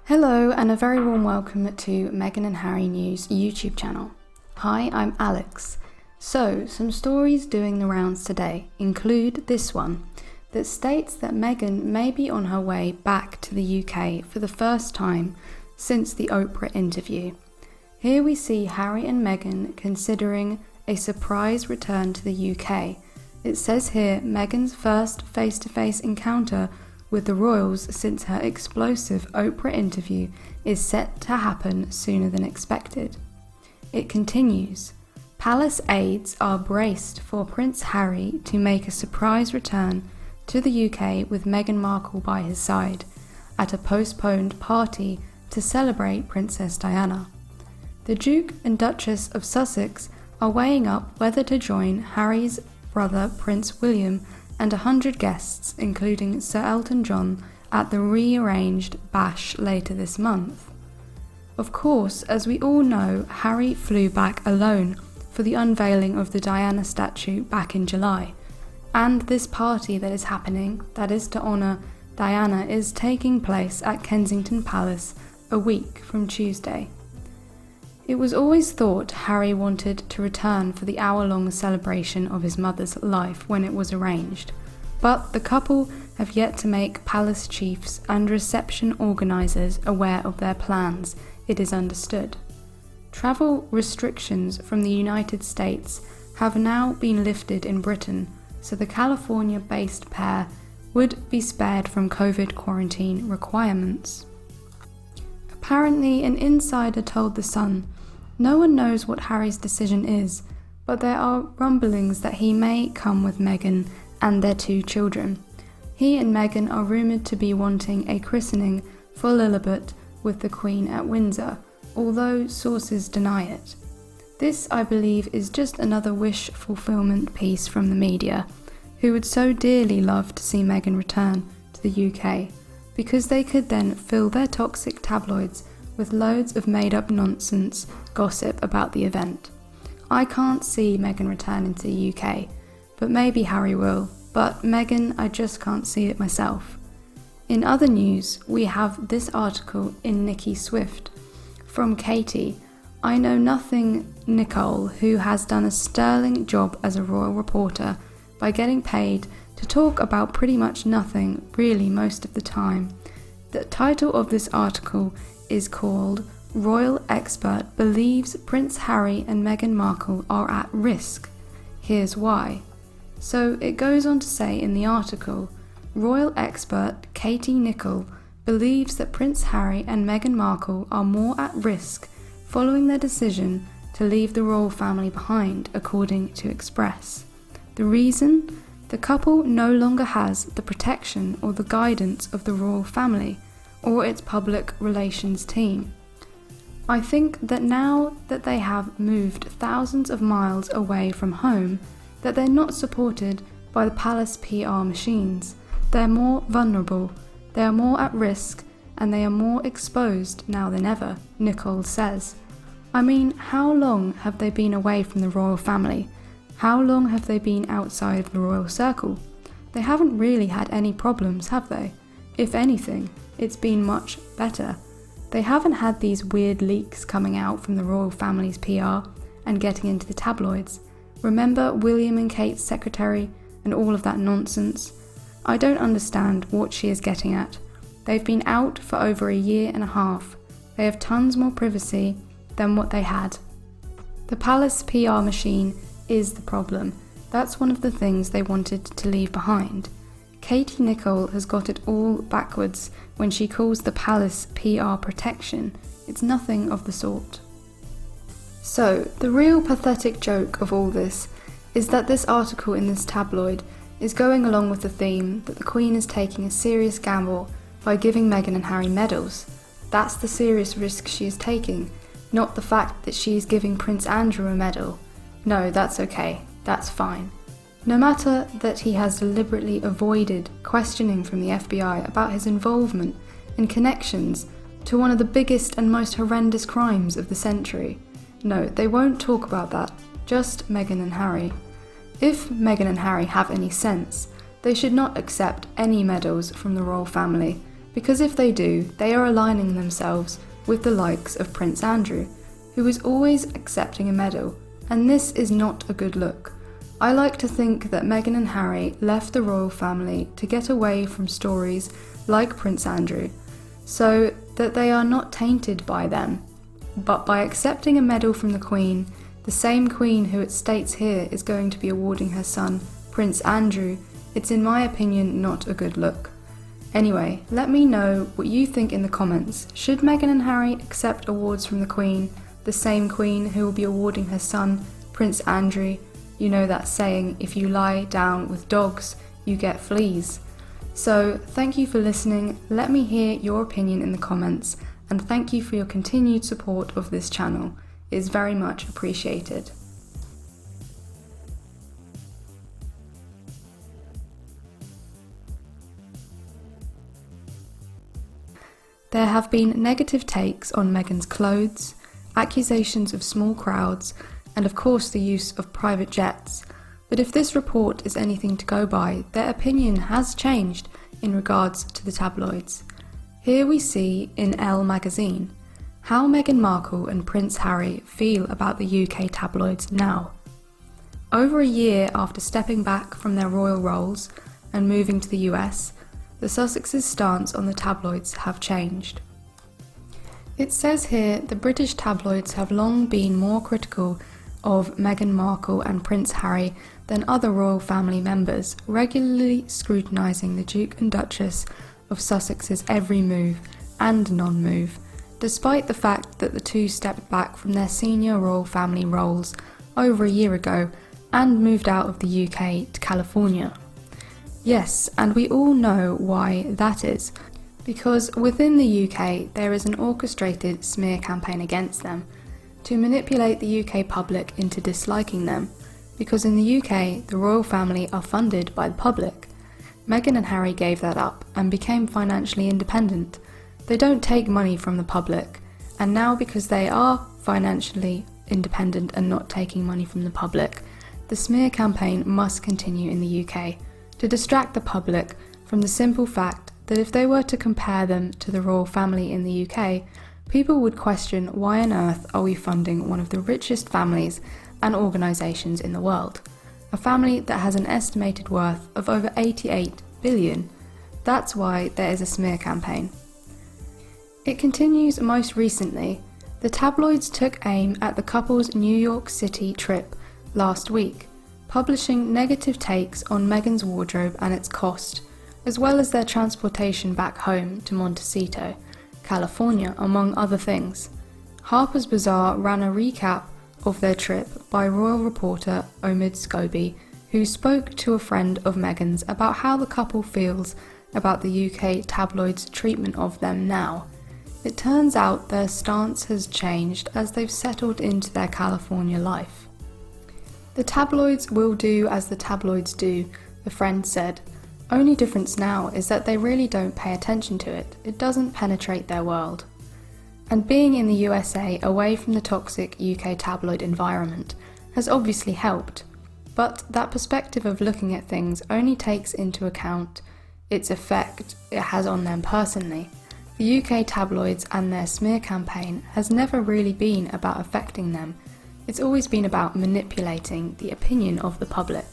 Hello and a very warm welcome to Meghan and Harry News YouTube channel. Hi, I'm Alex. So, some stories doing the rounds today include this one that states that Meghan may be on her way back to the UK for the first time since the Oprah interview. Here we see Harry and Meghan considering a surprise return to the UK. It says here Meghan's first face-to-face encounter with the royals since her explosive Oprah interview is set to happen sooner than expected. It continues, palace aides are braced for Prince Harry to make a surprise return to the UK with Meghan Markle by his side at a postponed party to celebrate Princess Diana. The Duke and Duchess of Sussex are weighing up whether to join Harry's brother Prince William and 100 guests, including Sir Elton John, at the rearranged bash later this month. Of course, as we all know, Harry flew back alone for the unveiling of the Diana statue back in July, and this party that is happening, that is to honour Diana, is taking place at Kensington Palace a week from Tuesday. It was always thought Harry wanted to return for the hour-long celebration of his mother's life when it was arranged, but the couple have yet to make palace chiefs and reception organisers aware of their plans, it is understood. Travel restrictions from the United States have now been lifted in Britain, so the California-based pair would be spared from COVID quarantine requirements. Apparently, an insider told The Sun, "No one knows what Harry's decision is, but there are rumblings that he may come with Meghan and their 2 children. He and Meghan are rumoured to be wanting a christening for Lilibet with the Queen at Windsor, although sources deny it. This, I believe, is just another wish fulfillment piece from the media, who would so dearly love to see Meghan return to the UK, because they could then fill their toxic tabloids with loads of made-up nonsense gossip about the event. I can't see Meghan returning to the UK, but maybe Harry will, but Meghan, I just can't see it myself." In other news, we have this article in Nicki Swift from Katie. I know nothing Nicole, who has done a sterling job as a royal reporter by getting paid to talk about pretty much nothing really most of the time. The title of this article is called Royal Expert Believes Prince Harry and Meghan Markle Are at Risk. Here's why. So it goes on to say in the article, Royal expert Katie Nicholl believes that Prince Harry and Meghan Markle are more at risk following their decision to leave the royal family behind, according to Express. The reason? The couple no longer has the protection or the guidance of the royal family or its public relations team. I think that now that they have moved thousands of miles away from home, that they're not supported by the palace PR machines. They're more vulnerable, they are more at risk, and they are more exposed now than ever, Nicole says. I mean, how long have they been away from the royal family? How long have they been outside the royal circle? They haven't really had any problems, have they? If anything, it's been much better. They haven't had these weird leaks coming out from the royal family's PR and getting into the tabloids. Remember William and Kate's secretary and all of that nonsense? I don't understand what she is getting at. They've been out for over a year and a half. They have tons more privacy than what they had. The palace PR machine is the problem. That's one of the things they wanted to leave behind. Katie Nicholl has got it all backwards when she calls the palace PR protection. It's nothing of the sort. So, the real pathetic joke of all this is that this article in this tabloid is going along with the theme that the Queen is taking a serious gamble by giving Meghan and Harry medals. That's the serious risk she is taking, not the fact that she is giving Prince Andrew a medal. No, that's okay, that's fine. No matter that he has deliberately avoided questioning from the FBI about his involvement and connections to one of the biggest and most horrendous crimes of the century. No, they won't talk about that, just Meghan and Harry. If Meghan and Harry have any sense, they should not accept any medals from the royal family. because if they do, they are aligning themselves with the likes of Prince Andrew, who is always accepting a medal, and this is not a good look. I like to think that Meghan and Harry left the royal family to get away from stories like Prince Andrew, so that they are not tainted by them. But by accepting a medal from the Queen, the same Queen who it states here is going to be awarding her son, Prince Andrew, it's in my opinion not a good look. Anyway, let me know what you think in the comments. Should Meghan and Harry accept awards from the Queen, the same Queen who will be awarding her son, Prince Andrew? You know that saying, if you lie down with dogs, you get fleas. So, thank you for listening, let me hear your opinion in the comments, and thank you for your continued support of this channel. It is very much appreciated. There have been negative takes on Meghan's clothes, accusations of small crowds, and of course the use of private jets. But if this report is anything to go by, their opinion has changed in regards to the tabloids. Here we see in Elle magazine how Meghan Markle and Prince Harry feel about the UK tabloids now. Over a year after stepping back from their royal roles and moving to the US, the Sussexes' stance on the tabloids have changed. It says here the British tabloids have long been more critical of Meghan Markle and Prince Harry than other royal family members, regularly scrutinising the Duke and Duchess of Sussex's every move and non-move, despite the fact that the two stepped back from their senior royal family roles over a year ago and moved out of the UK to California. Yes, and we all know why that is, because within the UK there is an orchestrated smear campaign against them, to manipulate the UK public into disliking them, because in the UK the royal family are funded by the public. Meghan and Harry gave that up and became financially independent. They don't take money from the public, and now because they are financially independent and not taking money from the public, the smear campaign must continue in the UK, to distract the public from the simple fact that if they were to compare them to the royal family in the UK, people would question why on earth are we funding one of the richest families and organisations in the world, a family that has an estimated worth of over 88 billion. That's why there is a smear campaign. It continues most recently. The tabloids took aim at the couple's New York City trip last week, publishing negative takes on Meghan's wardrobe and its cost, as well as their transportation back home to Montecito, California, among other things. Harper's Bazaar ran a recap of their trip by royal reporter Omid Scobie, who spoke to a friend of Meghan's about how the couple feels about the UK tabloids' treatment of them now. It turns out their stance has changed as they've settled into their California life. The tabloids will do as the tabloids do, the friend said. Only difference now is that they really don't pay attention to it. It doesn't penetrate their world. And being in the USA away from the toxic UK tabloid environment has obviously helped, but that perspective of looking at things only takes into account its effect it has on them personally. The UK tabloids and their smear campaign has never really been about affecting them. It's always been about manipulating the opinion of the public.